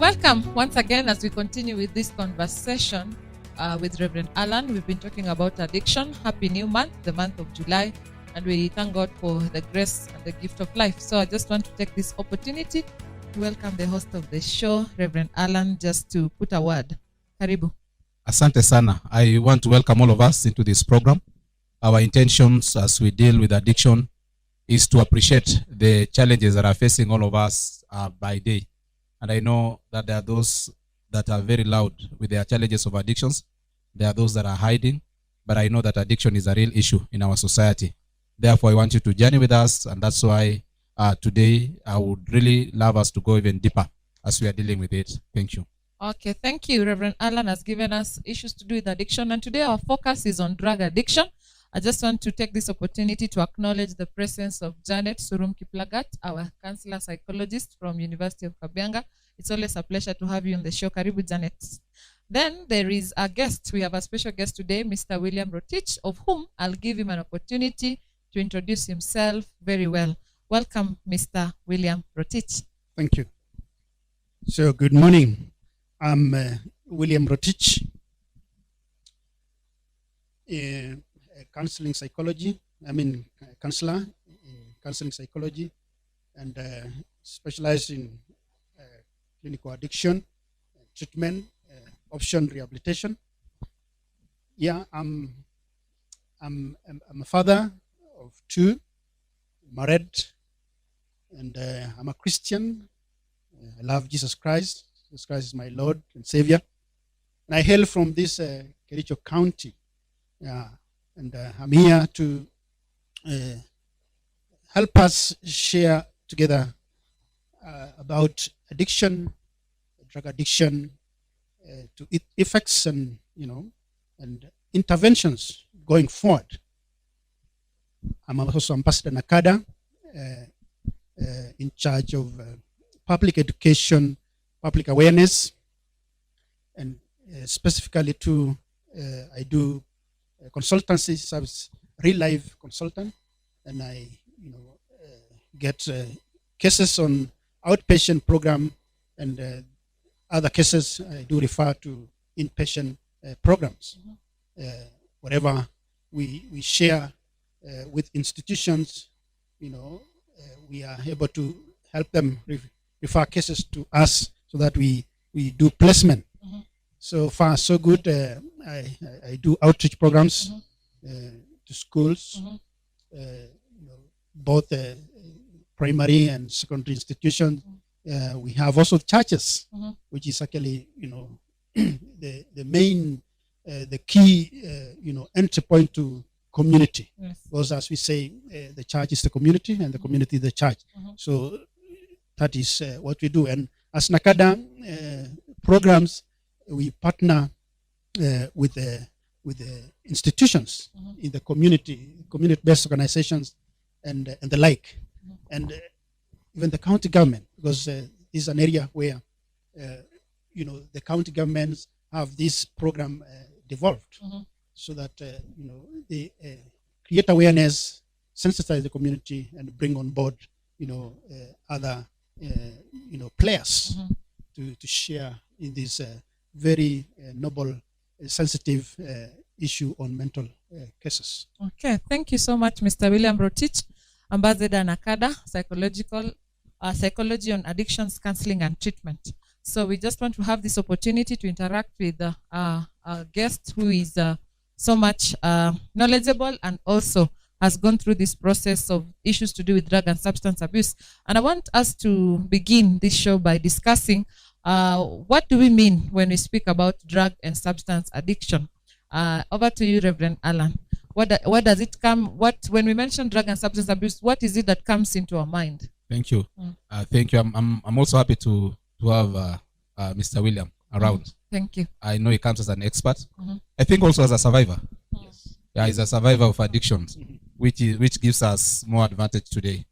Welcome once again as we continue with this conversation with Rev Allan. We've been talking about addiction. Happy new month, the month of July, and we thank God for the grace and the gift of life. So I just want to take this opportunity to welcome the host of the show, Rev Allan, just to put a word. Karibu. Asante sana. I want to welcome all of us into this program. Our intentions as we deal with addiction is to appreciate the challenges that are facing all of us by day. And I know that there are those that are very loud with their challenges of addictions. There are those that are hiding, but I know that addiction is a real issue in our society. Therefore, I want you to journey with us, and that's why today I would really love us to go even deeper as we are dealing with it. Thank you. Okay, thank you. Rev Allan has given us issues to do with addiction, and today our focus is on drug addiction. I just want to take this opportunity to acknowledge the presence of Janet Surum Kiplagat, our counselor psychologist from University of Kabianga. It's always a pleasure to have you on the show. Karibu, Janet. Then there is a guest. We have a special guest today, Mr. William Rotich, of whom I'll give him an opportunity to introduce himself very well. Welcome, Mr. William Rotich. Thank you. So, good morning. I'm William Rotich, counseling psychology. Counselor in counseling psychology, and specialize in clinical addiction, treatment, option rehabilitation. Yeah, I'm a father of two, married, and I'm a Christian. I love Jesus Christ. Jesus Christ is my Lord and Savior. And I hail from this Kericho County. Yeah, and I'm here to help us share together about addiction, drug addiction, to its effects and and interventions going forward. I'm also Ambassador Nakada, in charge of public education, public awareness, and specifically to I do consultancy service, real life consultant, and I get cases on outpatient program, and other cases I do refer to inpatient programs. Whatever we share with institutions, we are able to help them refer cases to us so that we do placement. So far, so good. I do outreach programs to schools, both primary and secondary institutions. We have also churches, which is actually, the main, the key, entry point to community. Yes. Because as we say, the church is the community, and the community is the church. So that is what we do. And as Nakada programs, we partner with the institutions in the community-based organizations, and the like, and even the county government, because this is an area where the county governments have this program developed, so that they create awareness, sensitize the community, and bring on board other players to share in this very noble, sensitive issue on mental cases. Okay, thank you so much, Mr. William Rotich, Ambassador Nakada, psychology on addictions, counseling, and treatment. So we just want to have this opportunity to interact with our guest, who is so much knowledgeable and also has gone through this process of issues to do with drug and substance abuse. And I want us to begin this show by discussing what do we mean when we speak about drug and substance addiction. Over to you, Rev Allan. What does it come? When we mention drug and substance abuse, what is it that comes into our mind? Thank you. Thank you. I'm also happy to have Mr. William around. Thank you. I know he comes as an expert. I think also as a survivor. Yes. Yeah, he's a survivor of addictions, which gives us more advantage today.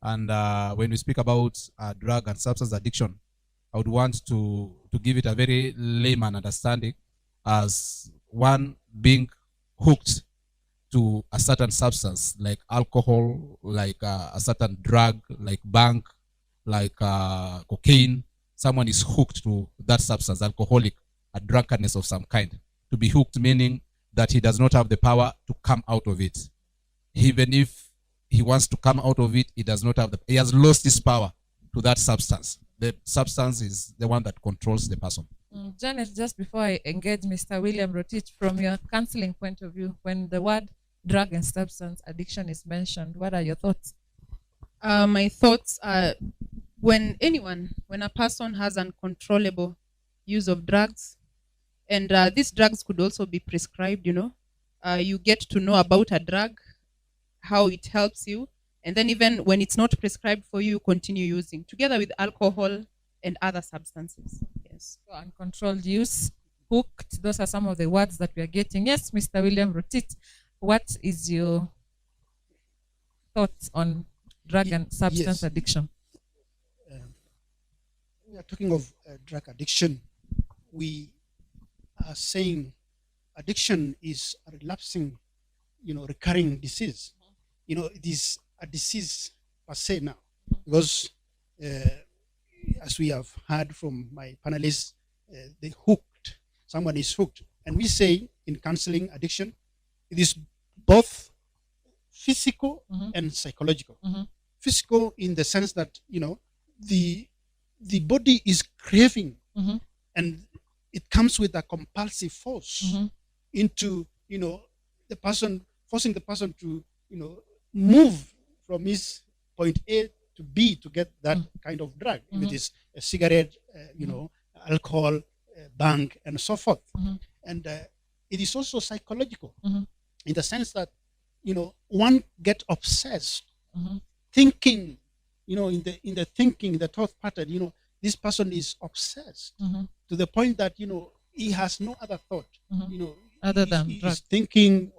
And when we speak about drug and substance addiction, I would want to give it a very layman understanding as one being hooked to a certain substance like alcohol, like a certain drug, like bang, like cocaine, someone is hooked to that substance, alcoholic, a drunkenness of some kind. To be hooked meaning that he does not have the power to come out of it. Even if he wants to come out of it, he does not have he has lost his power to that substance. The substance is the one that controls the person. Janet, just before I engage Mr. William Rotich, from your counseling point of view, when the word drug and substance addiction is mentioned, what are your thoughts? My thoughts are when a person has uncontrollable use of drugs, and these drugs could also be prescribed, you get to know about a drug, how it helps you, and then even when it's not prescribed for you, you continue using, together with alcohol and other substances. Yes. So uncontrolled use, hooked, those are some of the words that we are getting. Yes, Mr. William Rotich, what is your thoughts on drug and substance addiction? We are talking of drug addiction. We are saying addiction is a relapsing, recurring disease. It is a disease per se now, because as we have heard from my panelists, someone is hooked. And we say in counseling addiction, it is both physical and psychological. Physical in the sense that, the body is craving, and it comes with a compulsive force into, the person, forcing the person to, move from his point A to B to get that kind of drug. If it is a cigarette, alcohol, bang, and so forth. And it is also psychological in the sense that, one get obsessed, thinking, in the thinking, the thought pattern, this person is obsessed to the point that, he has no other thought, other than he's thinking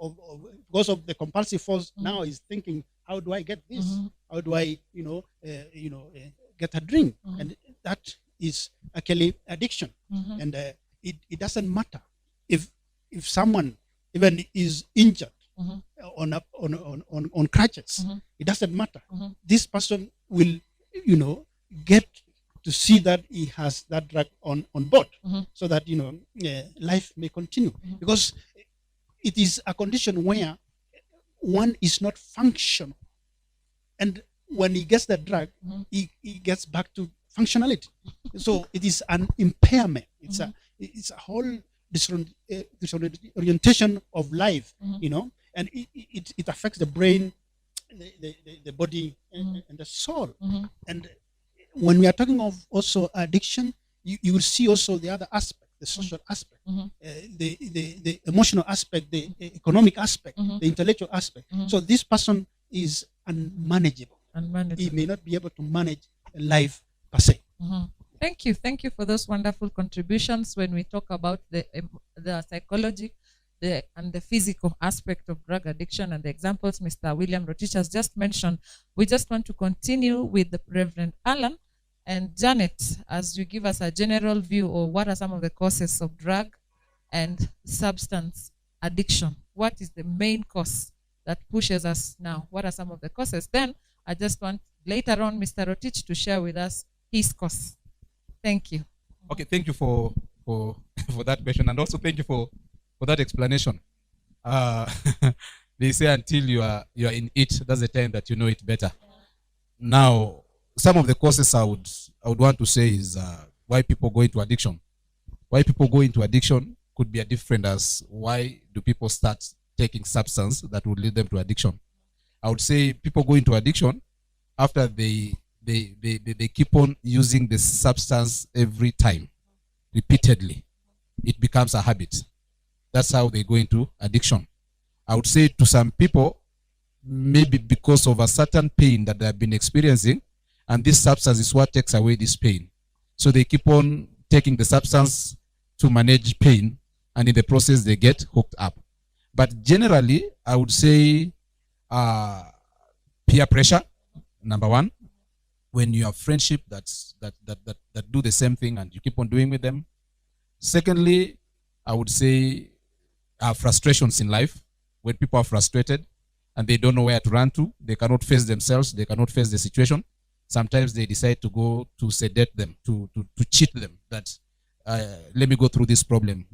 because of the compulsive force. Now he's thinking, how do I get this? How do I, get a drink? And that is actually addiction. And it doesn't matter if someone even is injured on crutches. It doesn't matter. This person will, get to see that he has that drug on board, so that life may continue, because it is a condition where one is not functional, and when he gets that drug, he gets back to functionality. So it is an impairment. It's a whole disorientation of life, and it affects the brain, the body, and the soul. And when we are talking of also addiction, you will see also the other aspect, the social aspect, the emotional aspect, the economic aspect, the intellectual aspect. So this person is unmanageable. He may not be able to manage life per se. Thank you for those wonderful contributions. When we talk about the psychology and the physical aspect of drug addiction and the examples Mr. William Rotich has just mentioned, we just want to continue with the Reverend Allan and Janet as you give us a general view of what are some of the causes of drug and substance addiction. What is the main cause that pushes us now? What are some of the causes? Then I just want later on Mr. Rotich to share with us his cause. Thank you. Okay, thank you for that question, and also thank you for that explanation. They say until you are in it, that's the time that you know it better. Now, some of the causes I would want to say is why people go into addiction. Why people go into addiction could be a different as why do people start taking substance that would lead them to addiction. I would say people go into addiction after they keep on using the substance every time, repeatedly. It becomes a habit. That's how they go into addiction. I would say to some people, maybe because of a certain pain that they have been experiencing, and this substance is what takes away this pain. So they keep on taking the substance to manage pain, and in the process they get hooked up. But generally, I would say peer pressure, number one. When you have friendship that do the same thing and you keep on doing with them. Secondly, I would say frustrations in life. When people are frustrated and they don't know where to run to, they cannot face themselves, they cannot face the situation. sometimes they decide to go to sedate them, to cheat them, that let me go through this problem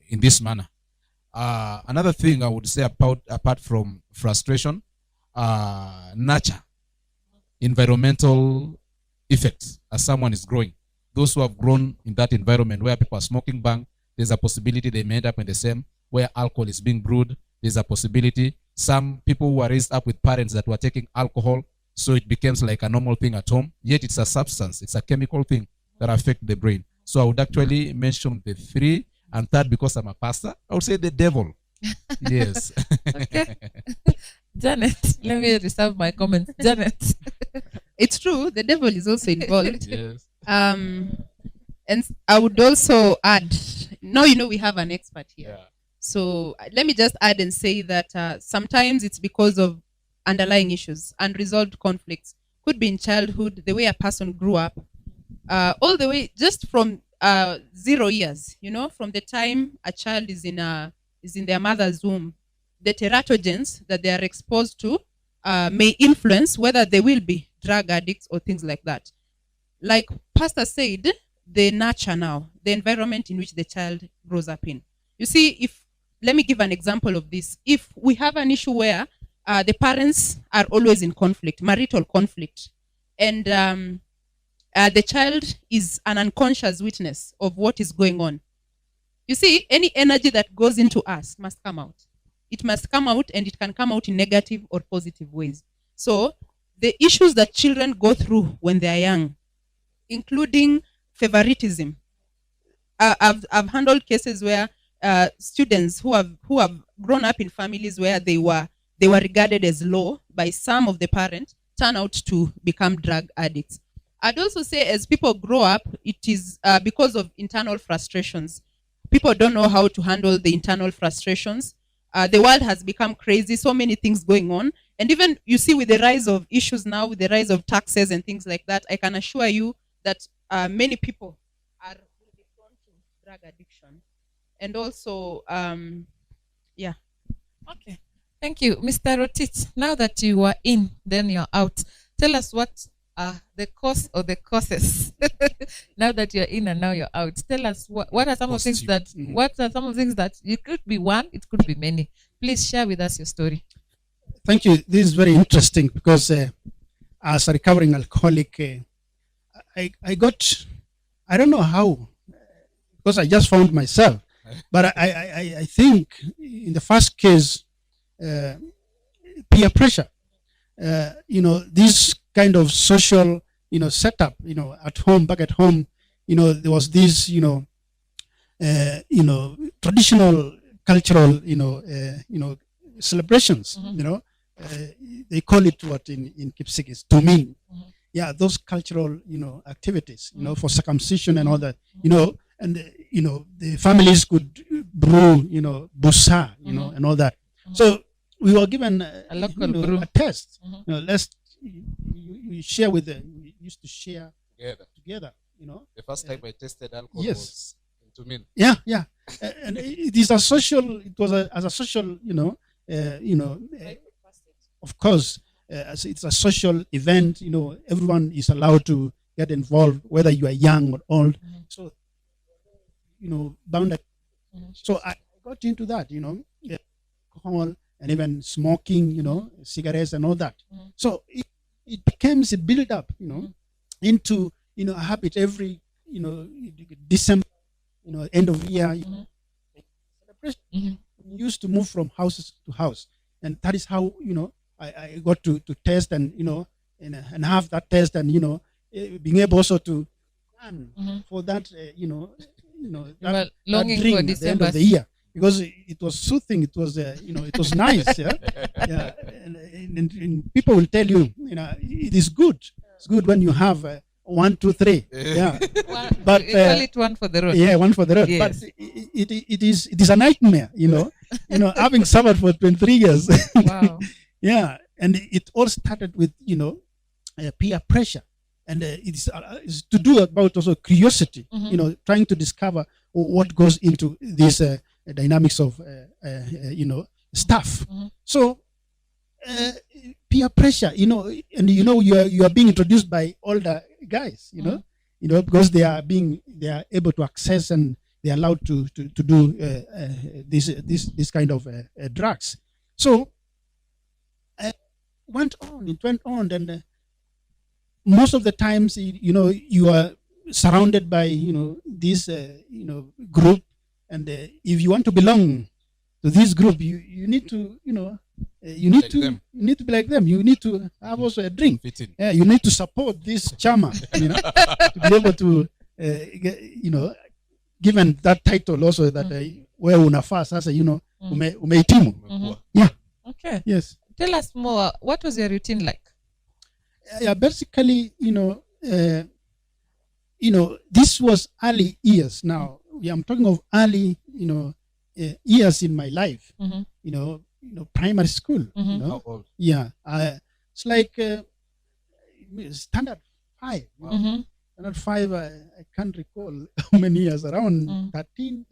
in this manner. Another thing I would say apart from frustration, nurture, environmental effects as someone is growing. Those who have grown in that environment where people are smoking bang, there's a possibility they may end up in the same. Where alcohol is being brewed, there's a possibility. Some people who are raised up with parents that were taking alcohol, so it becomes like a normal thing at home, yet it's a substance, it's a chemical thing that affects the brain. So I would actually mention the three, and third, because I'm a pastor, I would say the devil. Yes. Okay. Janet, let me reserve my comments. Janet. It's true, the devil is also involved. Yes. And I would also add, now we have an expert here. Yeah. So let me just add and say that sometimes it's because of underlying issues, unresolved conflicts. Could be in childhood, the way a person grew up, all the way just from 0 years, from the time a child is in their mother's womb. The teratogens that they are exposed to may influence whether they will be drug addicts or things like that. Like Pastor said, they nurture now the environment in which the child grows up in. You see, let me give an example of this. If we have an issue where the parents are always in conflict, marital conflict, and the child is an unconscious witness of what is going on. You see, any energy that goes into us must come out. It must come out, and it can come out in negative or positive ways. So the issues that children go through when they are young, including favoritism. I've handled cases where students who have grown up in families where they were regarded as low by some of the parents turn out to become drug addicts. I'd also say as people grow up, it is because of internal frustrations. People don't know how to handle the internal frustrations. The world has become crazy, so many things going on. And even, you see, with the rise of issues now, with the rise of taxes and things like that, I can assure you that many people are prone to drug addiction. And also, yeah. Okay. Thank you. Mr. Rotit, now that you are in, then you're out. Tell us what are the cause or the causes. Now that you're in and now you're out. Tell us what are some of things that, what are some of the things that it could be one, it could be many. Please share with us your story. Thank you. This is very interesting because as a recovering alcoholic, I don't know how, because I just found myself, but I think in the first case, peer pressure, this kind of social, setup, at home, back at home, there was this, traditional cultural, celebrations, they call it what in Kipsigis, tumin. Yeah, those cultural, activities, for circumcision and all that, and, the families could brew, busa, and all that. So we were given A local brew. a test. We share with them. We used to share together. The first time I tested alcohol yes. was in Tumin. Yeah, yeah, and it is a social. It was as a social, of course, as it's a social event. Everyone is allowed to get involved, whether you are young or old. So, bound. So I got into that. Alcohol and even smoking. Cigarettes and all that. So it becomes a build up. Into a habit every December. End of year. Celebration. We used to move from house to house, and that is how I got to test and and have that test and being able also to plan for that that longing drink for at the end December. of the year, because it was soothing, it was it was nice, yeah. And people will tell you it is good. It's good when you have 1, 2, 3, yeah. But we call it one for the road. yeah, one for the road. Yes. But it is a nightmare, having suffered for 23 years. Wow. Yeah, and it all started with peer pressure, and it's to do about also curiosity. Trying to discover what goes into these dynamics of stuff. So peer pressure, and you are being introduced by older guys, because they are able to access, and they are allowed to do this kind of drugs. So it went on, and most of the times, you are surrounded by this group, and if you want to belong to this group, you need to you need to be like them. You need to have also a drink. Yeah, you need to support this charmer, to be able to given that title also, that where unafaa sasa, umehitimu. Yeah. Okay. Yes. Tell us more. What was your routine like? Yeah, basically, this was early years. Now, I'm talking of early, years in my life. Primary school. How old? Yeah, it's like standard 5. Standard 5. I can't recall how many years. Around 13.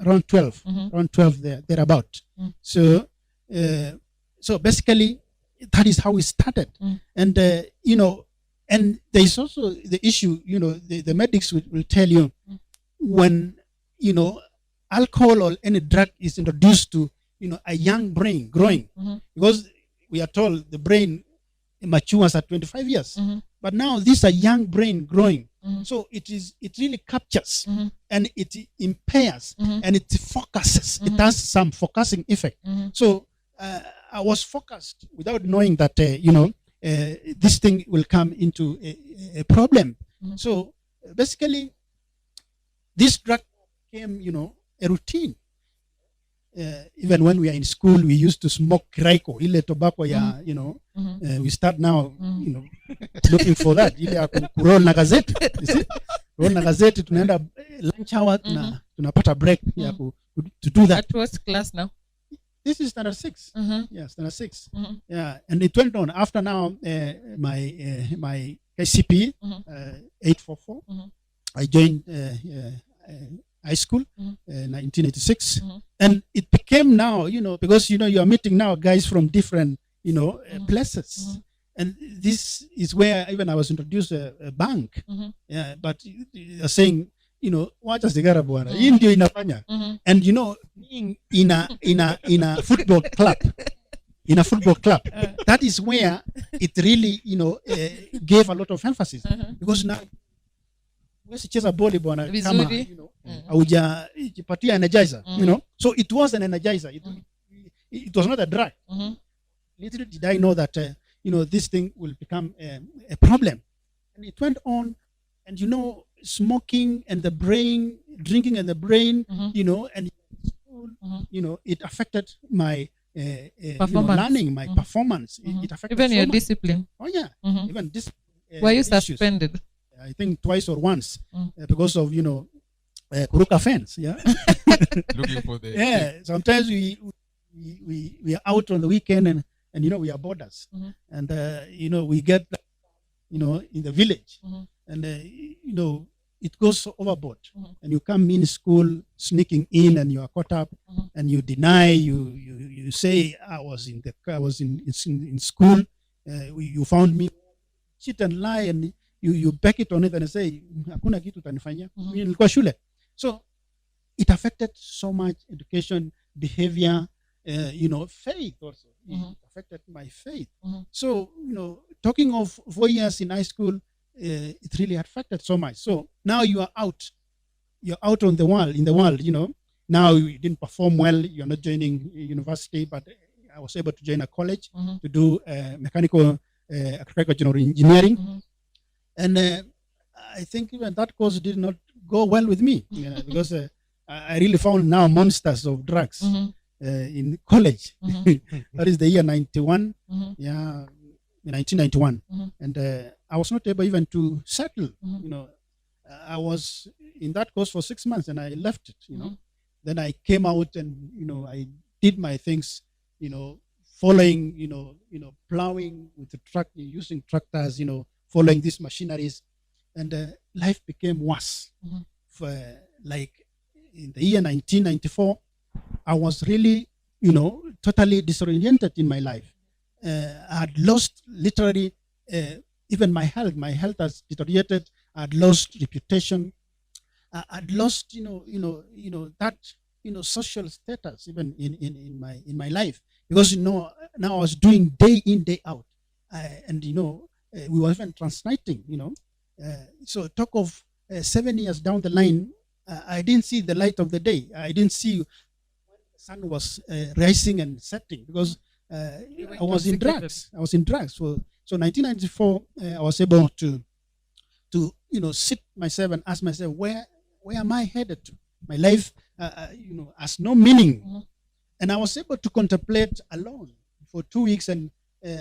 Around 12. Around 12 thereabout. So basically, that is how we started. And and there is also the issue. The medics will tell you when alcohol or any drug is introduced to a young brain growing, because we are told the brain matures at 25 years, but now this is a young brain growing, so it really captures, and it impairs, and it focuses. It has some focusing effect. So I was focused without knowing that this thing will come into a problem. So basically, this drug became a routine. Even when we are in school, we used to smoke Kraiko, ile tobacco ya, we start now, looking for that. Ile ya kuroll na gazeti, you see? Roll na gazeti, tunaenda lunch hour, tunapata break ya to do that. At what class now? This is standard 6. Yeah, standard 6. Yeah, and it went on after now my KCP 844. I joined high school, 1986, and it became now, because you are meeting now guys from different, places, and this is where even I was introduced a bank. Yeah, but you're saying, wacha sigara bwana, hii ndio inafanya, and being in a football club. In a football club, that is where it really, gave a lot of emphasis, because now cheza boli bwana kama haujajipatia energizer, so it was an energizer. It was not a drug. Little did I know that this thing will become a problem, and it went on, and smoking and the brain, drinking and the brain, and it affected my learning, my performance. It affected even so your much. discipline. Oh yeah, even this. Were you issues. suspended? I think twice or once, because of kuruka fence. Yeah. Looking for the Yeah. Sometimes we are out on the weekend, and we are boarders, and we get in the village, and it goes overboard, and you come in school sneaking in, and you are caught up, and you deny, you say I was in school, you found me, cheat and lie, and you back it on it and say hakuna kitu utanifanyia, mimi nilikuwa shule. So it affected so much education, behavior, faith also. It affected my faith. So talking of 4 years in high school, it really affected so much. So now you're out on the world, in the world, now you didn't perform well, you're not joining university, but I was able to join a college to do mechanical agricultural engineering. And I think even that course did not go well with me, because I really found now monsters of drugs in college. That is the year 91, 1991. And I was not able even to settle. I was in that course for 6 months, and I left it. Then I came out, and I did my things. Following, plowing with the truck, using tractors, following these machineries, and life became worse. For like in the year 1994, I was really, totally disoriented in my life. I had lost literally even my health. My health has deteriorated. I had lost reputation. I'd lost, that, social status even in my life, because now I was doing day in day out, and we were even translating, so talk of 7 years down the line, I didn't see the light of the day. I didn't see when the sun was rising and setting, because I was in drugs. So 1994, I was able to sit myself and ask myself, where am I headed to? My life, has no meaning. And I was able to contemplate alone for 2 weeks, and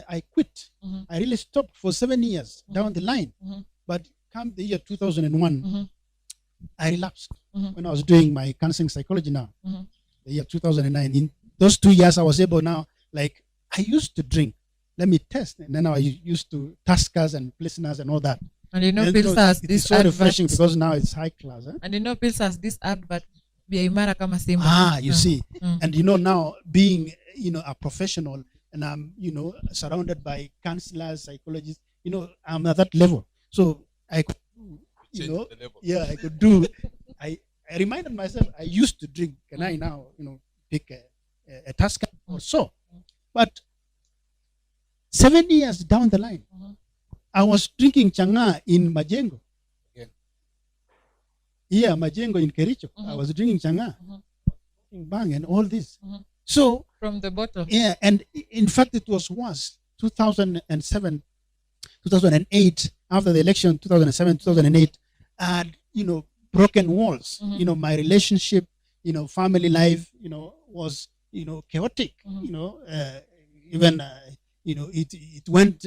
I quit. I really stopped for 7 years down the line. But come the year 2001, I relapsed when I was doing my counseling psychology now. The year 2009. In those 2 years, I was able now, like, I used to drink. Let me test. And then I used to taskers and listeners and all that. And Pills has this so refreshing, because now it's high class. And Pills has this advert. You see. And now being a professional, and I'm surrounded by counselors, psychologists, I'm at that level. So I could I could do. I reminded myself I used to drink. Can I now pick a task or so? But 7 years down the line, I was drinking changa in Majengo. Yeah, Majengo in Kericho. I was drinking changa, Bhang, and all this. So from the bottle. Yeah, and in fact, it was worse. 2007, 2008, after the election, 2007, 2008, I had broken walls. My relationship, family life, was chaotic. Even it went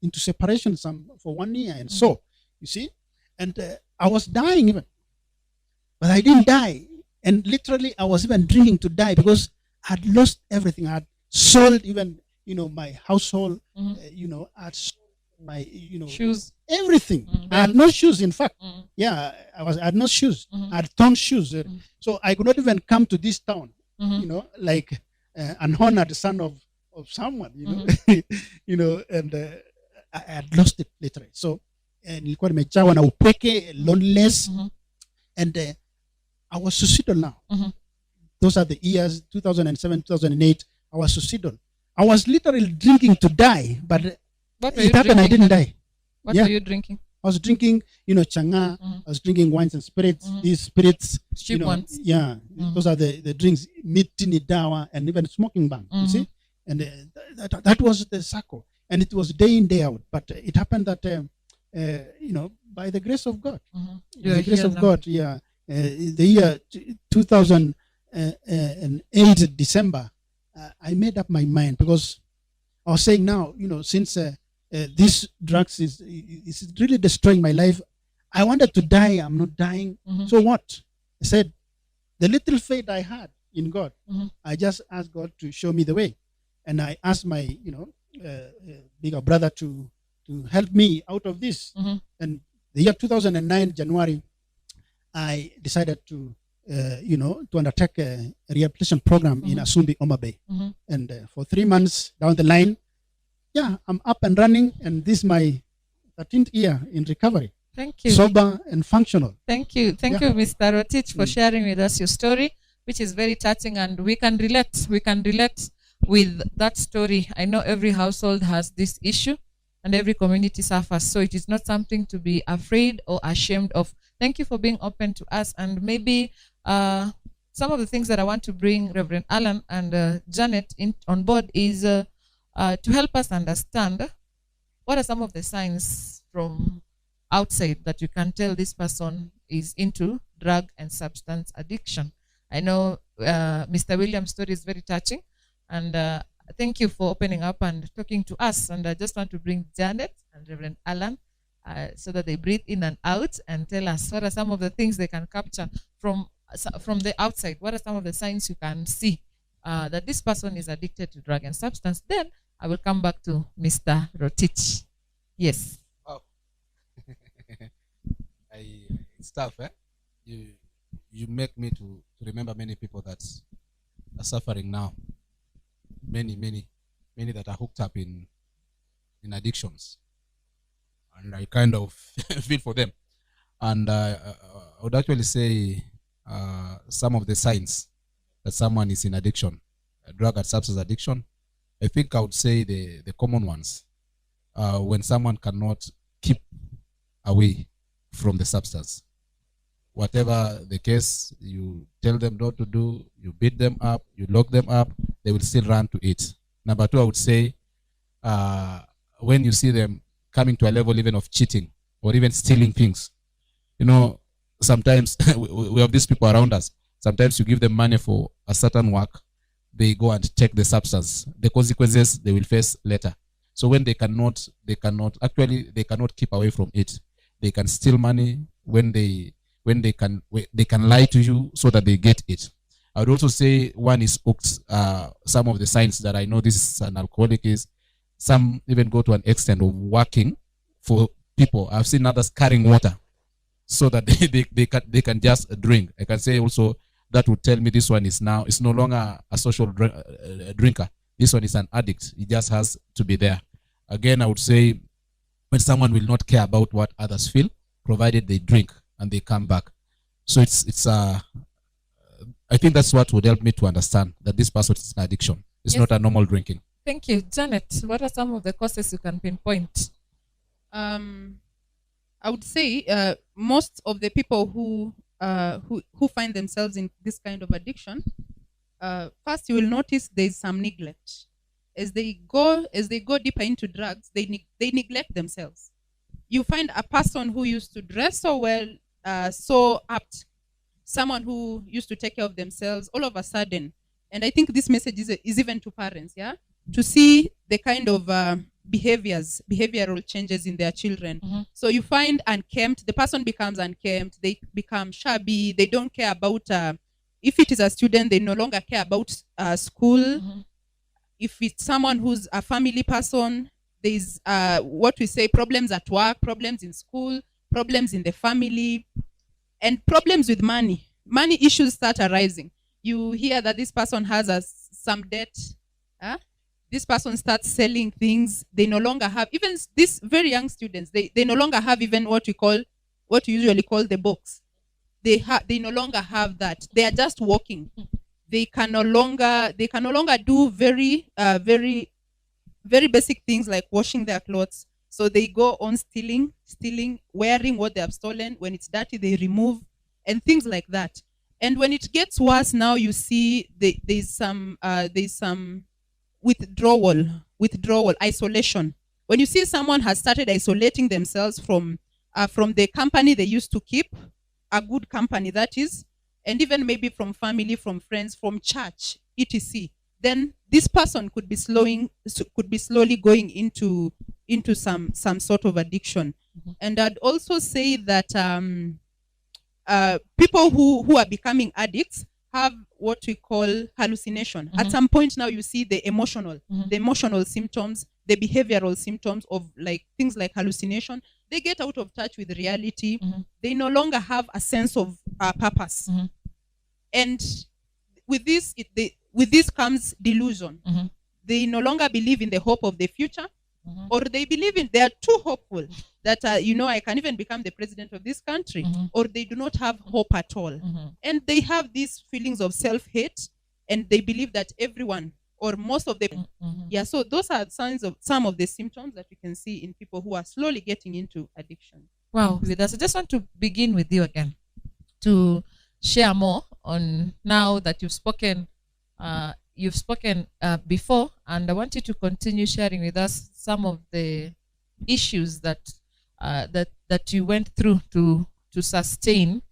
into separation for 1 year, and so you see. And I was dying even, but I didn't die. And literally, I was even drinking to die, because I had lost everything. I had sold even, my household. I had sold my, shoes, everything. I had no shoes. In fact, I had no shoes. I had torn shoes. So I could not even come to this town. Like an honored son of someone. And I had lost it literally. So. Nilikuwa nimejawa na upweke, loneliness, and I was suicidal now. Those are the years 2007, 2008. I was suicidal. I was literally drinking to die, but it happened. I didn't die. What were you drinking? I was drinking, changa. I was drinking wines and spirits. These spirits, cheap ones. Yeah, those are the drinks. Mitini dawa, and even smoking bang. You see, and that was the circle, and it was day in, day out. But it happened that. By the grace of God, the grace of God, the year 2008 December, I made up my mind, because I was saying now, since this drugs is really destroying my life, I wanted to die. I'm not dying. So what? I said, the little faith I had in God, I just asked God to show me the way, and I asked my bigger brother to help me out of this. And the year 2009, January, I decided to undertake a rehabilitation program in Asumbi, Oma Bay. And for 3 months down the line, I'm up and running, and this is my 13th year in recovery. Thank you. Sober and functional. Thank you. Thank you, Mr. Rotich, for sharing with us your story, which is very touching, and we can relate. We can relate with that story. I know every household has this issue, and every community suffers. So it is not something to be afraid or ashamed of. Thank you for being open to us. And maybe some of the things that I want to bring Reverend Allan and Janet on board is to help us understand what are some of the signs from outside that you can tell this person is into drug and substance addiction. I know Mr. William's story is very touching, and thank you for opening up and talking to us. And I just want to bring Janet and Reverend Allan so that they breathe in and out and tell us what are some of the things they can capture from the outside. What are some of the signs you can see that this person is addicted to drug and substance? Then I will come back to Mr. Rotich. Yes. Wow. It's tough, eh? You make me to remember many people that are suffering now. many that are hooked up in addictions, and I kind of feel for them. And I would actually say some of the signs that someone is in addiction, drug and substance addiction. I think I would say the common ones. When someone cannot keep away from the substance, whatever the case, you tell them not to do, you beat them up, you lock them up, they will still run to it. Number two, I would say when you see them coming to a level even of cheating or even stealing things, you know, sometimes we have these people around us. Sometimes you give them money for a certain work, they go and take the substance. The consequences they will face later. So when they cannot keep away from it. They can steal money when they can lie to you so that they get it. I would also say one is hooked. Some of the signs that I know this is an alcoholic is some even go to an extent of working for people. I've seen others carrying water so that they can just drink. I can say also that would tell me this one is no longer a social drinker. This one is an addict. He just has to be there. Again, I would say when someone will not care about what others feel, provided they drink and they come back. So it's I think that's what would help me to understand that this person is an addiction. It's not a normal drinking. Thank you. Janet, what are some of the causes you can pinpoint? I would say most of the people who find themselves in this kind of addiction, first you will notice there's some neglect. As they go deeper into drugs, they neglect themselves. You find a person who used to dress so well, so apt, someone who used to take care of themselves, all of a sudden, and I think this message is even to parents, yeah, to see the kind of behavioral changes in their children. Mm-hmm. So you find unkempt, the person becomes unkempt, they become shabby, they don't care about, if it is a student, they no longer care about school. Mm-hmm. If it's someone who's a family person, there's what we say, problems at work, problems in school, problems in the family, and problems with money. Money issues start arising. You hear that this person has some debt. This person starts selling things. They no longer have, even these very young students, they no longer have even what you usually call the box. They no longer have that. They are just walking. They can no longer do very basic things like washing their clothes. So they go on stealing, wearing what they have stolen. When it's dirty, they remove, and things like that. And when it gets worse, now you see there's some withdrawal, isolation. When you see someone has started isolating themselves from the company they used to keep, a good company that is, and even maybe from family, from friends, from church, etc., then this person could be slowly going into some sort of addiction. Mm-hmm. And I'd also say that people who are becoming addicts have what we call hallucination. Mm-hmm. At some point now you see the emotional symptoms, the behavioral symptoms of like things like hallucination. They get out of touch with reality. Mm-hmm. They no longer have a sense of purpose. Mm-hmm. And with this comes delusion. Mm-hmm. They no longer believe in the hope of the future, Mm-hmm. or they are too hopeful that I can even become the president of this country, Mm-hmm. or they do not have hope at all. Mm-hmm. And they have these feelings of self-hate, and they believe that everyone or most of them, Mm-hmm. so those are signs of some of the symptoms that you can see in people who are slowly getting into addiction. Wow, with us, I just want to begin with you again to share more on now that you've spoken before, and I want you to continue sharing with us some of the issues that you went through to sustain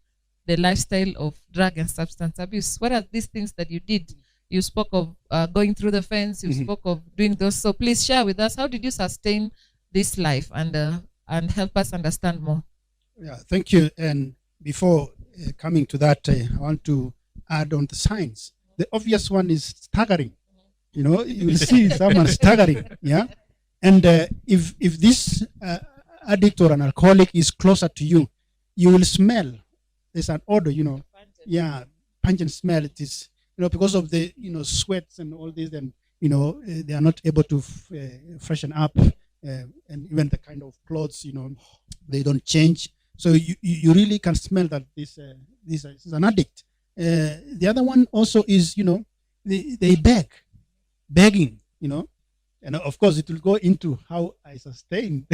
the lifestyle of drug and substance abuse. What are these things that you did? You spoke of going through the fence. You Mm-hmm. spoke of doing those. So please share with us, how did you sustain this life and help us understand more? Yeah, thank you. And before coming to that, I want to add on the signs. The obvious one is staggering. You will see someone staggering. Yeah, and if this addict or an alcoholic is closer to you, you will smell. There's an odor. Yeah, pungent smell. It is because of the sweats and all this, and they are not able to freshen up, and even the kind of clothes, they don't change. So you really can smell that this is an addict. The other one also is, they begging, and of course it will go into how I sustain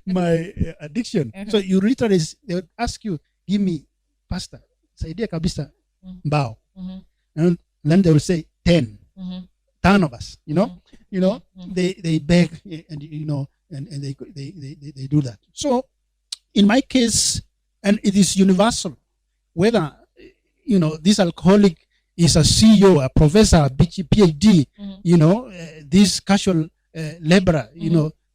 my addiction. So you literally, they would ask you, give me pasta, saidia kabisa mbao, and then they will say 10 of us, they beg, and and they do that. So in my case, and it is universal, whether this alcoholic is a CEO, a professor, a PhD, this casual laborer,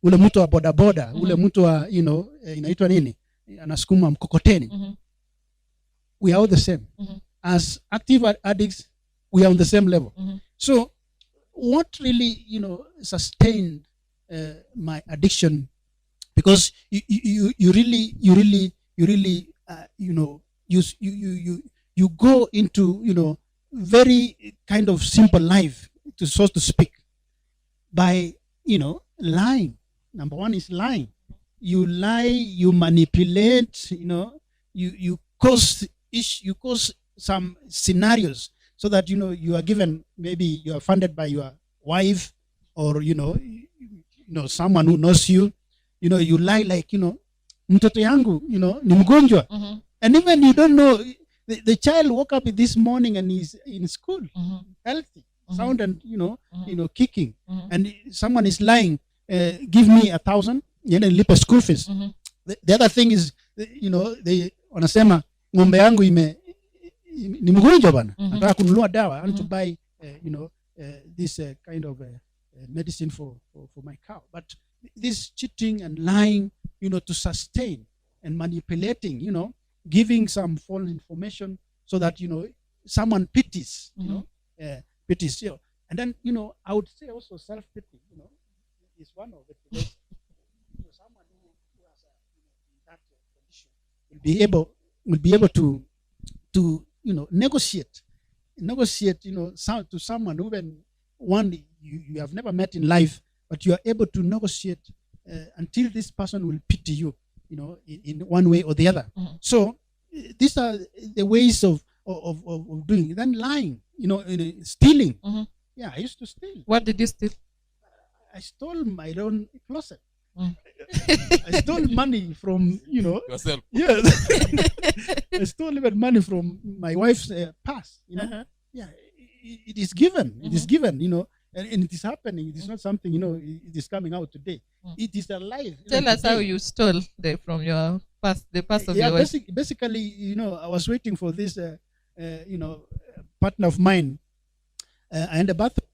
ule mtu wa bodaboda, ule mtu wa inaitwa nini, anasukuma mkokoteni, we are all the same. As active addicts, we are on the same level. So what really sustained my addiction, because you really you go into very kind of simple life, so to speak, by lying. Number one is lying. You lie, you manipulate, you cause some scenarios so that you are given, maybe you are funded by your wife, or someone who knows you. You lie like mtoto yangu ni mgonjwa, and even you don't know, the child woke up this morning and is in school, healthy, sound, and kicking, and someone is lying, give me 1,000 nilipe school fees. The other thing is, they wanasema ng'ombe yangu ni mgonjwa bana, nataka kununua dawa, I want to buy this kind of medicine for my cow. But this cheating and lying, to sustain, and manipulating, giving some false information so that someone pities, pities. And then I would say also self-pity, is one of it, because someone who has that condition will be able to negotiate, to someone, even one you have never met in life, but you are able to negotiate until this person will pity you, in one way or the other. So these are the ways of doing it. Then lying, stealing. Yeah, I used to steal. What did you steal? I stole my own closet. I stole money from yourself. Yes. I stole even money from my wife's purse. Yeah, it is given. It is given. And it is happening. It is not something it is coming out today. It is alive. Tell us how you stole from your past, the past of your wife. Basically, I was waiting for this partner of mine, and the bathroom.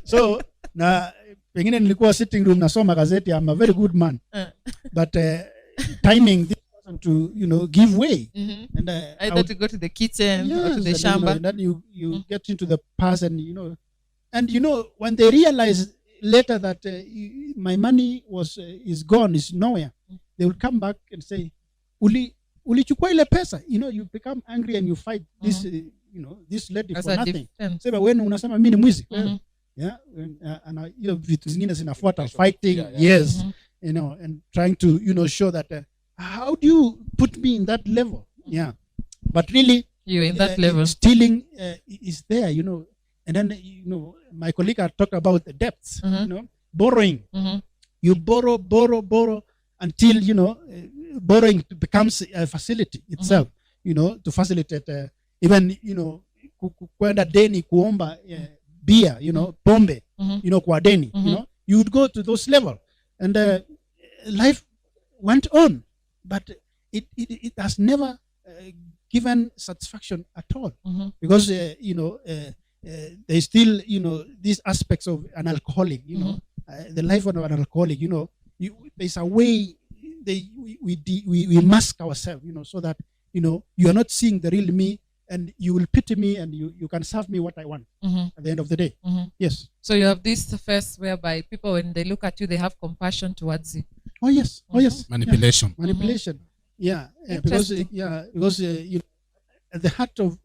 So na pengine nilikuwa sitting room nasoma gazeti. I'm a very good man, but timing this person to give way, and either to go to the kitchen, or to the shamba, and then you get into the past, and when they realize later that my money is gone, is nowhere, they will come back and say, ulichukua ile pesa. You become angry and you fight this this lady for nothing. Sema wewe unasema mimi ni mwizi. Yeah, and vitu zingine zinafuata, fighting. Yes. And trying to show that how do you put me in that level? Yeah, but really you in that level. Stealing is there, and then my colleague had talked about the debts. Borrowing. You borrow until borrowing becomes a facility itself. To facilitate even kwenda deni kuomba beer, pombe, kwa deni. You would go to those level, and life went on, but it has never given satisfaction at all, because there's still these aspects of an alcoholic. The life of an alcoholic. There's a way we mask ourselves, so that you are not seeing the real me, and you will pity me, and you can serve me what I want at the end of the day. Yes. So you have this phase whereby people, when they look at you, they have compassion towards you. Oh yes. Manipulation. Yeah. Manipulation. Yeah. Because at the heart of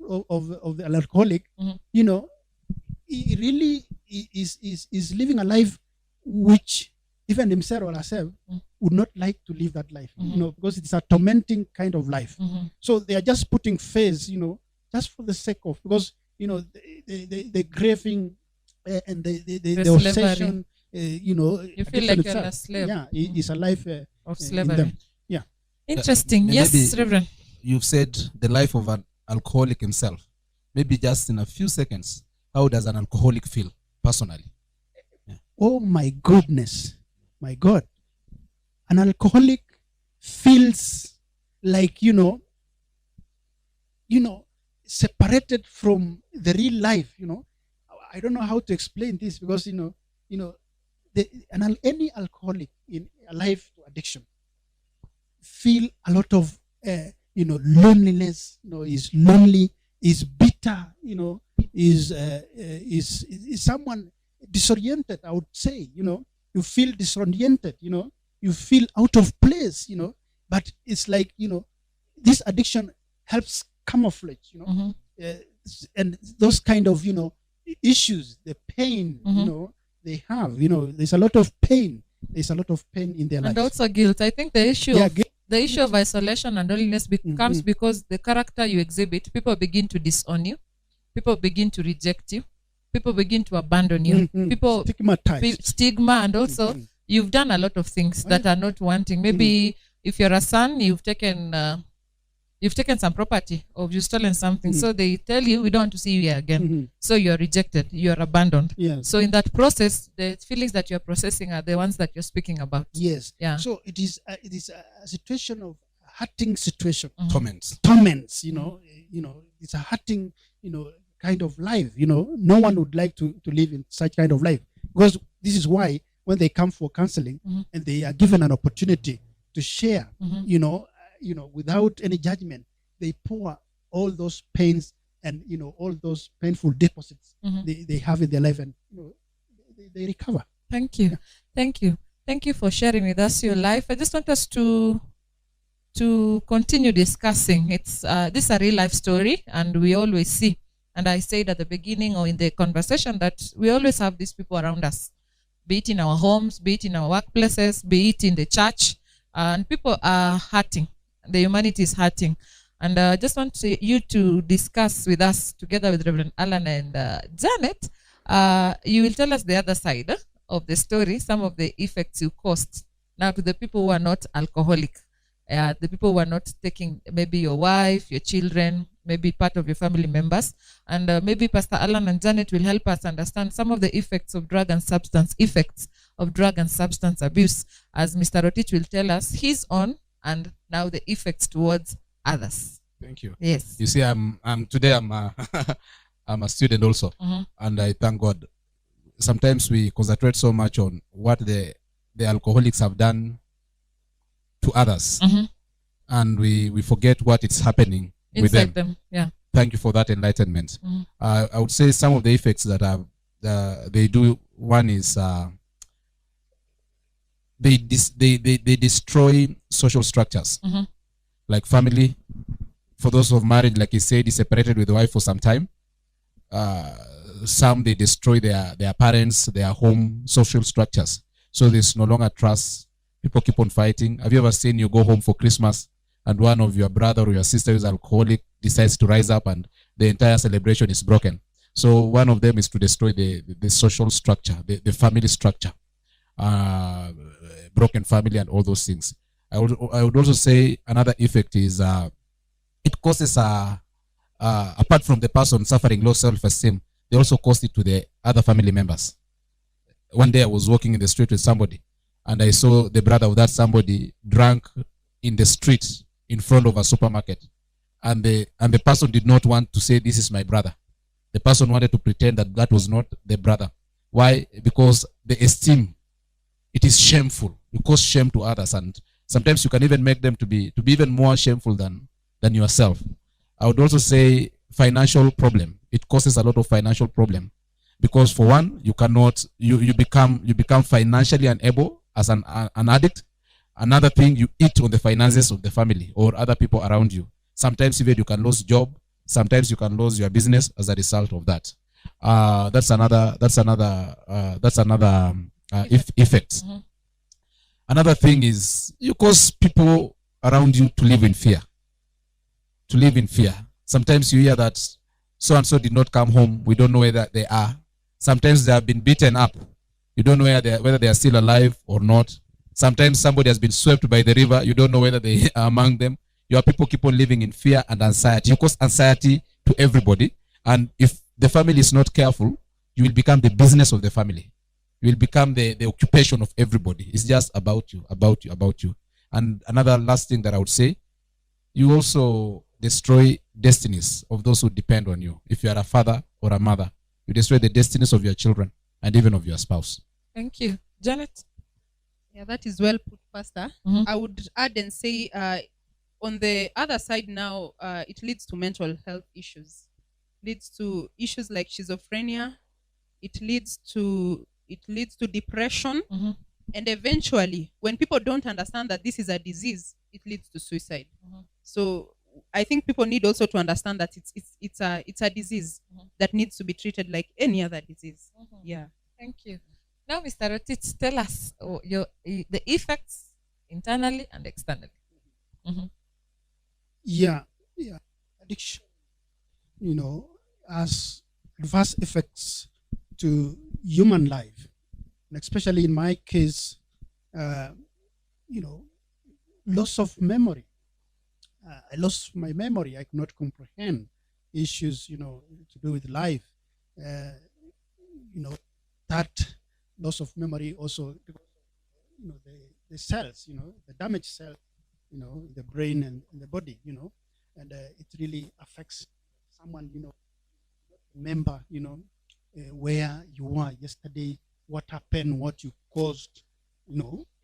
the alcoholic, he really is living a life which even himself or herself would not like to live that life, because it's a tormenting kind of life. So they are just putting face, just for the sake of, because the craving and the obsession, you feel like you're a slave. Yeah, it's a life of in slavery. them. Yeah. Interesting. Yes, maybe Reverend. You've said the life of an alcoholic himself. Maybe just in a few seconds, how does an alcoholic feel personally? Oh my goodness, my God. An alcoholic feels like, separated from the real life, I don't know how to explain this, because, any alcoholic in a life to addiction feel a lot of, loneliness, is lonely, is bitter, is someone disoriented, I would say, you feel disoriented, you feel out of place, but it's like, this addiction helps camouflage, and those kind of, issues, the pain, they have, there's a lot of pain. There's a lot of pain in their life. And also guilt. I think the issue of isolation and loneliness comes because the character you exhibit, people begin to disown you, people begin to reject you, people begin to abandon you, people stigma, and also you've done a lot of things that are not wanting. Maybe if you're a son, you've taken some property, or you've stolen something, so they tell you, we don't want to see you here again. So you're rejected, you're abandoned. Yes. So in that process, the feelings that you're processing are the ones that you're speaking about. Yes. Yeah. So it is a situation of hurting situation. Torments. It's a hurting, kind of life. No one would like to live in such kind of life, because this is why when they come for counseling and they are given an opportunity to share, without any judgment, they pour all those pains and all those painful deposits they have in their life, and they recover. Thank you. Thank you for sharing with us your life. I just want us to continue discussing. It's this is a real life story, and we always see, and I said at the beginning or in the conversation, that we always have these people around us, be it in our homes, be it in our workplaces, be it in the church, and people are hurting. The humanity is hurting. And I just want you to discuss with us, together with Rev Allan and Janet, you will tell us the other side of the story, some of the effects you caused. Now, to the people who are not alcoholic, the people who are not taking, maybe your wife, your children, maybe part of your family members, and maybe Pastor Allan and Janet will help us understand some of the effects of drug and substance abuse, as Mr. Rotich will tell us his own, and now the effects towards others. Thank you. Yes. You see, I'm a student also, and I thank God. Sometimes we concentrate so much on what the alcoholics have done to others, and we forget what is happening Inside with them. Yeah. Thank you for that enlightenment. I would say some of the effects that they do. One is they destroy social structures, like family. For those who have married, like he said, is separated with the wife for some time. Some, they destroy their parents, their home, social structures. So there's no longer trust. People keep on fighting. Have you ever seen you go home for Christmas and one of your brother or your sister who is alcoholic decides to rise up and the entire celebration is broken? So one of them is to destroy the social structure, the family structure, broken family and all those things. I would also say another effect is it causes apart from the person suffering low self-esteem, they also cause it to the other family members. One day I was walking in the street with somebody, and I saw the brother of that somebody drunk in the street in front of a supermarket, and the person did not want to say, "This is my brother." The person wanted to pretend that was not the brother. Why? Because the esteem, it is shameful. You cause shame to others, and sometimes you can even make them to be even more shameful than yourself. I would also say financial problem. It causes a lot of financial problem, because for one, you become financially unable as an addict. Another thing, you eat on the finances of the family or other people around you. Sometimes even you can lose job. Sometimes you can lose your business as a result of that. That's another effect. Another thing is you cause people around you to live in fear. Sometimes you hear that so and so did not come home. We don't know whether they are. Sometimes they have been beaten up. You don't know whether they are still alive or not. Sometimes somebody has been swept by the river. You don't know whether they are among them. Your people keep on living in fear and anxiety. You cause anxiety to everybody. And if the family is not careful, you will become the business of the family. You will become the occupation of everybody. It's just about you. And another last thing that I would say, you also destroy destinies of those who depend on you. If you are a father or a mother, you destroy the destinies of your children and even of your spouse. Thank you. Janet? Yeah, that is well put, Pastor. I would add and say, on the other side now, it leads to mental health issues. Leads to issues like schizophrenia. It leads to depression. And eventually, when people don't understand that this is a disease, it leads to suicide. So I think people need also to understand that it's a disease that needs to be treated like any other disease. Yeah. Thank you. Now, Mr. Rotich, tell us the effects internally and externally. Yeah. Addiction, has adverse effects to human life, and especially in my case, loss of memory. I lost my memory. I could not comprehend issues, to do with life. That loss of memory also, the cells, the damaged cells, in the brain and in the body, and it really affects someone, remember, where you were yesterday, what happened, what you caused,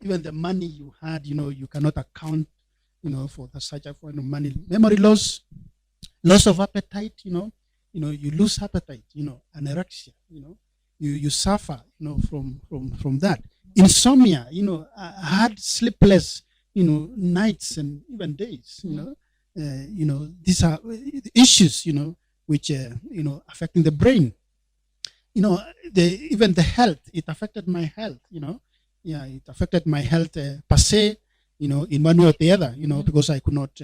even the money you had, you cannot account, for such a form of money. Memory loss of appetite, you lose appetite, anorexia, you suffer, from that. Insomnia, I had sleepless, nights and even days, these are issues, which, affecting the brain. Even the health, it affected my health, it affected my health per se, in one way or the other, because I could not,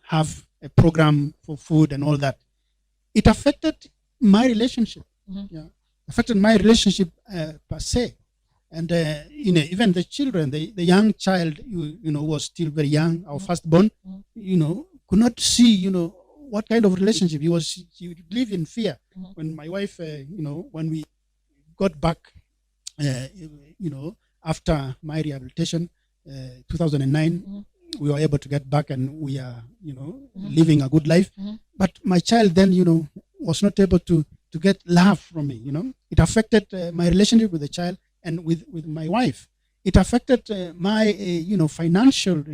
have a program for food and all that. It affected my relationship, affected my relationship per se. And, even the children, the young child, was still very young, our firstborn, could not see, what kind of relationship he would live in fear. When my wife, when we got back, after my rehabilitation, 2009, we were able to get back and we are, living a good life. But my child then, was not able to get love from me, It affected my relationship with the child and with my wife. It affected my, financial,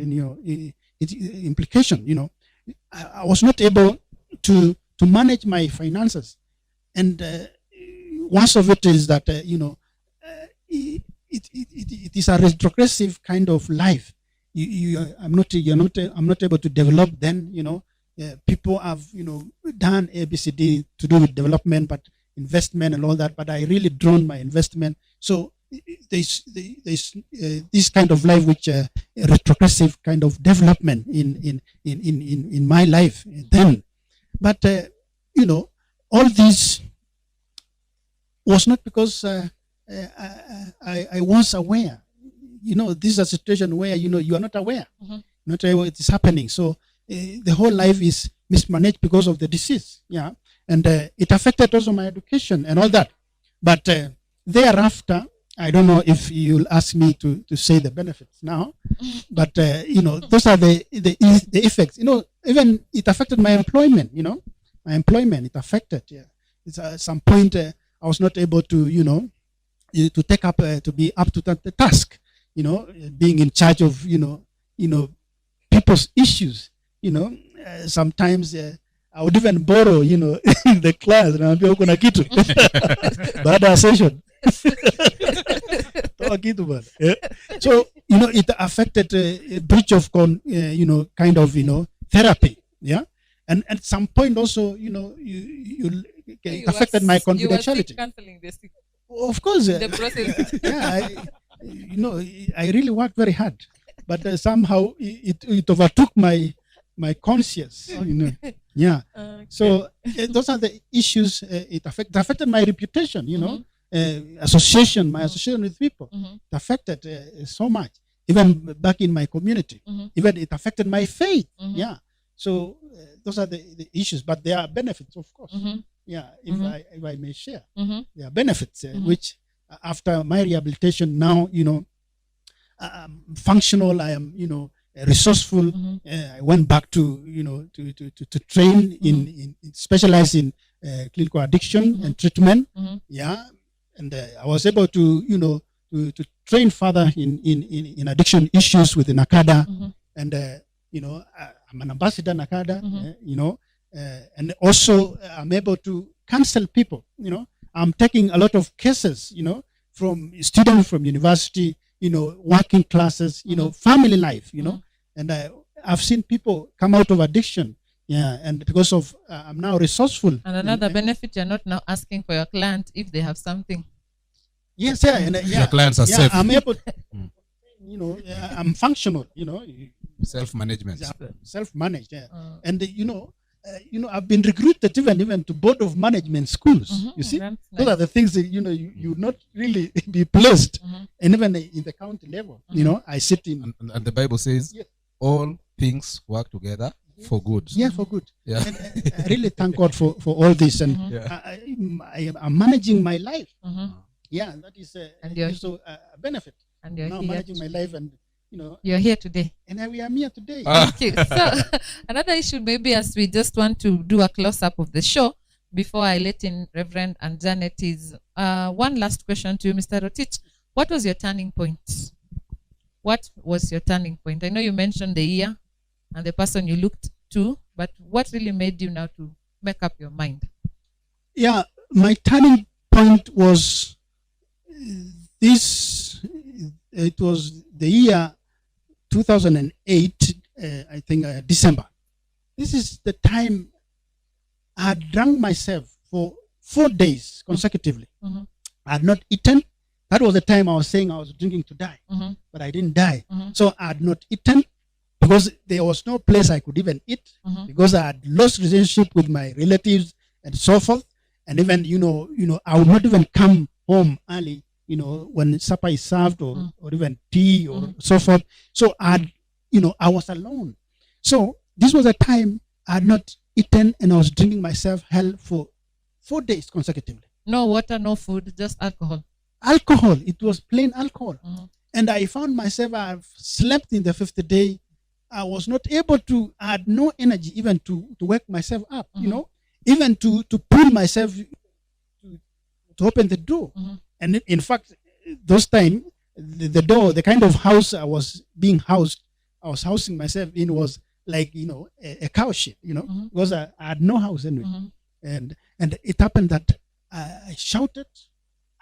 implication, I was not able to manage my finances. And one of it is that, it is a retrogressive kind of life. I'm not able to develop then, people have, done ABCD to do with development, but investment and all that, but I really drawn my investment. So there's this kind of life, which a retrogressive kind of development in my life then. But, all this was not because I was aware. This is a situation where, you are not aware. Not aware it is happening. So the whole life is mismanaged because of the disease. Yeah. And it affected also my education and all that. But thereafter, I don't know if you'll ask me to say the benefits now, but those are the effects. Even it affected my employment. My employment, it affected. Yeah, it's at some point I was not able to to take up to be up to the task. Being in charge of people's issues. Sometimes I would even borrow in the class na ambia uko na kitu baada ya session. So it affected a breach of kind of therapy, yeah. And at some point also you it affected my You were confidentiality. still canceling the sick. Of course, The process. I really worked very hard, but somehow it overtook my conscience. Yeah. Okay. So those are the issues. It affected my reputation. Association, my association with people. Mhm. It affected so much. Even back in my community, Mhm. even it affected my faith. Mhm. Yeah. So those are the issues, but there are benefits, of course. Mhm. Yeah. If I may share, Mhm. there are benefits which after my rehabilitation now, I'm functional. I am, resourceful. Mhm. I went back to, to train in specialize in clinical addiction and treatment. Mhm. Yeah, and I was able to, to train further in addiction issues within NACADA, Mhm. and I'm an ambassador NACADA. And also I'm able to counsel people. I'm taking a lot of cases, from students from university, working classes, family life, and I've seen people come out of addiction. Yeah. And because of, I'm now resourceful. And another benefit, you're not now asking for your client if they have something. Yes. Yeah. And Your clients are safe. I'm able, I'm functional, Self-management. self-managed. Yeah. And, I've been recruited even to board of management schools. You see, That's those nice. are the things that you would not really be placed, and even in the county level. I sit in. And the Bible says, Yes. all things work together for good. Yeah, for good. Yeah. And I really thank God for all this, and Yeah. I'm managing my life. Mhm. Yeah, that is And you're- also a benefit. And you're Now here. managing my life, and You're here today. and we are here today. Thank you. So another issue, maybe as we just want to do a close-up of the show before I let in Reverend and Janet, is one last question to you, Mr. Rotich. What was your turning point? What was your turning point? I know you mentioned the year and the person you looked to, but what really made you now to make up your mind? Yeah, my turning point was this. It was the year 2008, I think December. This is the time I had drunk myself for 4 days consecutively. Mhm. I had not eaten. That was the time I was saying I was drinking to die, Mhm. but I didn't die. Mhm. So I had not eaten because there was no place I could even eat, Mhm. because I had lost relationship with my relatives and so forth. And even, I would not even come home early, when supper is served, or even tea or so forth. So I was alone. So this was a time I had not eaten, and I was drinking myself hell for 4 days consecutively. No water, no food, just alcohol. Alcohol. It was plain alcohol. Mhm. And I found myself, I've slept in the 5th day. I was not able to, I had no energy even to wake myself up, even to pull myself to open the door. Mhm. And in fact, those time, the door, the kind of house I was being housed, I was housing myself in, was like, a cow shed, because I had no house anyway. Mhm. And it happened that I shouted.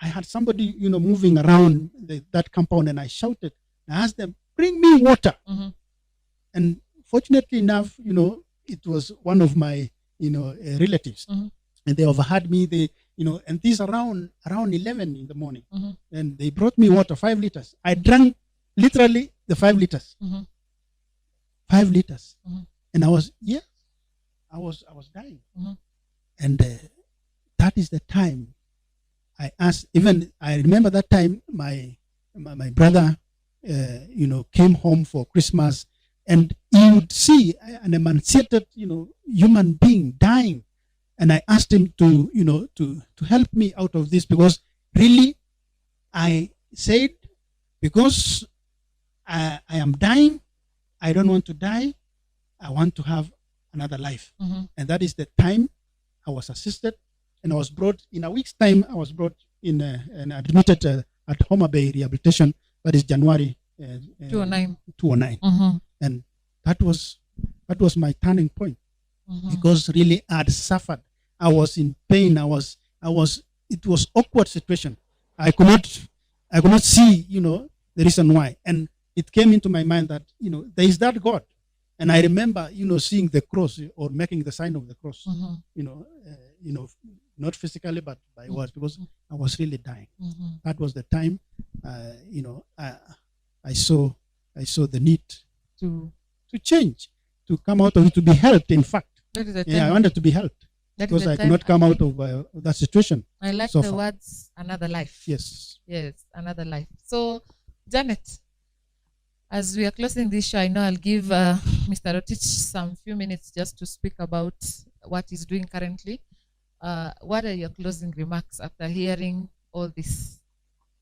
I had somebody, moving around that compound, and I shouted. I asked them, bring me water. Mhm. And fortunately enough, it was one of my, relatives. Mhm. And they overheard me. And this around 11 in the morning. Mhm. And they brought me water, 5 liters. I drank literally the 5 liters. Mhm. 5 liters. Mhm. And I was dying. Mhm. And that is the time I asked. Even I remember that time my brother, came home for Christmas, and he would see an emancipated, human being dying. And I asked him to help me out of this, because really, I said, because I am dying, I don't want to die. I want to have another life. Mhm. And that is the time I was assisted, and I was brought, in a week's time, I was brought in and admitted at Homa Bay Rehabilitation. That is January 209. 209. Mhm. And that was my turning point, Mhm. because really I had suffered. I was in pain. It was awkward situation. I could not see, the reason why. And it came into my mind that, there is that God. And I remember, seeing the cross, or making the sign of the cross, Mhm. not physically, but by words, because I was really dying. Mhm. That was the time, I saw the need To to change, to come out of it, to be helped. In fact, that is the yeah, I time. wanted to be helped That is because the I could time not come out of that situation. I like so the far. words another life. Yes. Yes, another life. So, Janet, as we are closing this show, I know I'll give Mr. Rotich some few minutes just to speak about what he's doing currently. What are your closing remarks after hearing all this?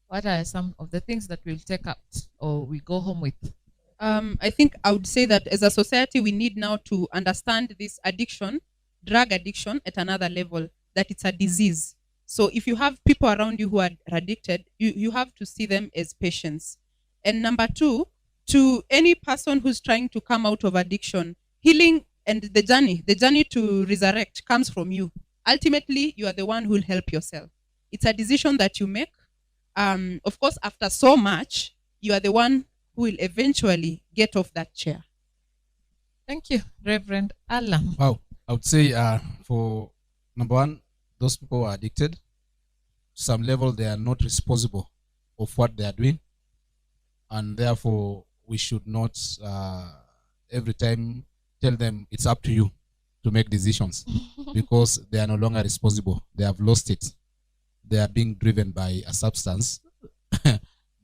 What are some of the things that we'll take out or we go home with? I think I would say that as a society, we need now to understand this addiction, drug addiction, at another level, that it's a disease. So if you have people around you who are addicted, you have to see them as patients. And number two, to any person who's trying to come out of addiction, healing and the journey to resurrect comes from you. Ultimately, you are the one who will help yourself. It's a decision that you make. Of course, after so much, you are the one who will eventually get off that chair. Thank you, Reverend Allan. Wow. I would say for number one, those people who are addicted, to some level they are not responsible of what they are doing. And therefore, we should not every time tell them it's up to you to make decisions because they are no longer responsible. They have lost it. They are being driven by a substance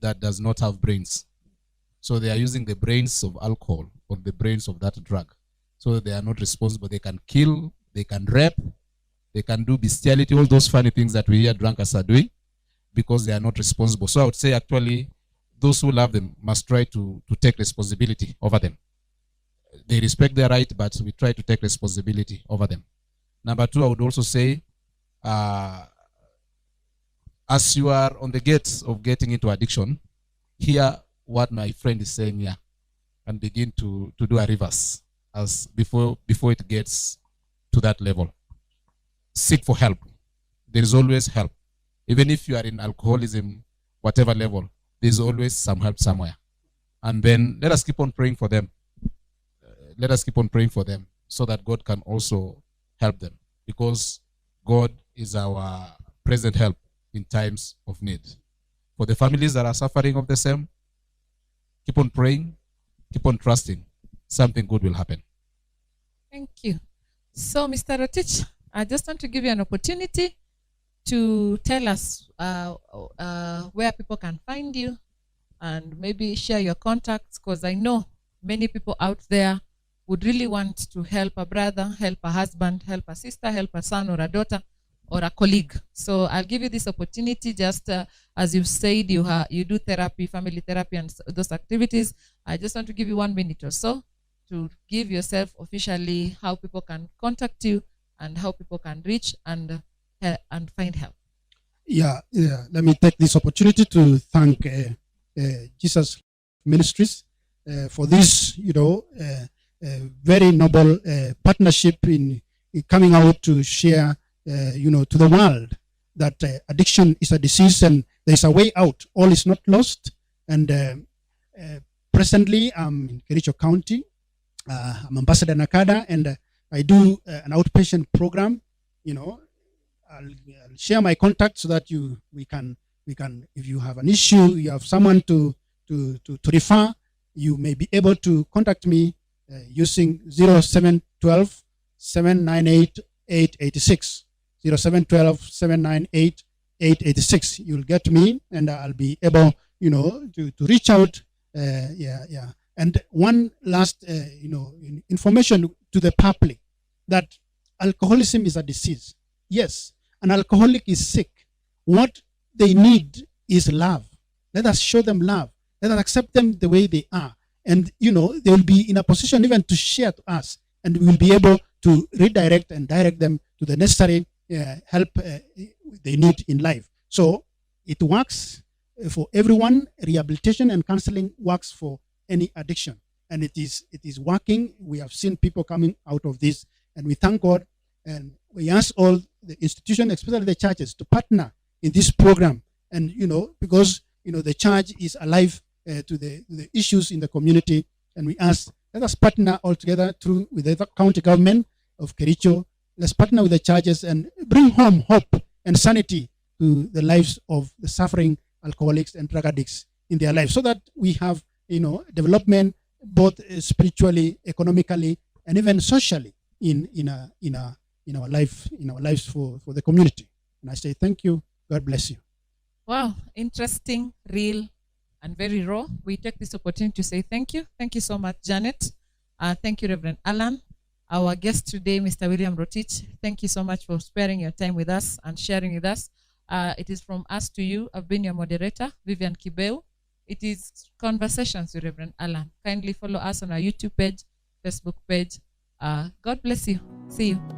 that does not have brains. So they are using the brains of alcohol or the brains of that drug. So they are not responsible. They can kill, they can rape, they can do bestiality, all those funny things that we hear drunkards are doing because they are not responsible. So I would say actually those who love them must try to take responsibility over them. They respect their right, but we try to take responsibility over them. Number two, I would also say, as you are on the gates of getting into addiction, hear what my friend is saying here and begin to do a reverse as before it gets to that level. Seek for help. There is always help. Even if you are in alcoholism, whatever level, there's always some help somewhere. And then let us keep on praying for them. Let us keep on praying for them so that God can also help them, because God is our present help in times of need. For the families that are suffering of the same, keep on praying, keep on trusting. Something good will happen. Thank you. So, Mr. Rotich, I just want to give you an opportunity to tell us where people can find you and maybe share your contacts, because I know many people out there would really want to help a brother, help a husband, help a sister, help a son or a daughter or a colleague. So I'll give you this opportunity, just as you've said, you do therapy, family therapy, and those activities. I just want to give you 1 minute or so to give yourself officially how people can contact you and how people can reach and find help. Yeah. Let me take this opportunity to thank Jesus Ministries for this, very noble partnership in coming out to share, to the world that addiction is a disease and there's a way out. All is not lost. And presently, I'm in Kericho County. I'm Ambassador Nakada, and I do an outpatient program. I'll share my contact so that we can, if you have an issue, you have someone to refer, you may be able to contact me using 0712 798 886. 0712 798 886. You'll get me, and I'll be able, to reach out. And one last, information to the public that alcoholism is a disease. Yes, an alcoholic is sick. What they need is love. Let us show them love. Let us accept them the way they are. And, they will be in a position even to share to us. And we will be able to redirect and direct them to the necessary help they need in life. So it works for everyone. Rehabilitation and counseling works for any addiction. And it is working. We have seen people coming out of this. And we thank God. And we ask all the institutions, especially the churches, to partner in this program. And, because, the church is alive to the issues in the community. And we ask, let us partner all together with the county government of Kericho let's partner with the churches and bring home hope and sanity to the lives of the suffering alcoholics and drug addicts in their lives, so that we have, development both spiritually, economically, and even socially in our lives for the community. And I say thank you. God bless you. Wow, interesting, real, and very raw. We take this opportunity to say thank you. Thank you so much, Janet. Thank you, Rev Allan. Our guest today, Mr. William Rotich. Thank you so much for sparing your time with us and sharing with us. It is from us to you. I've been your moderator, Vivian Kibeu. It is Conversations with Rev Allan. Kindly follow us on our YouTube page, Facebook page. God bless you. See you.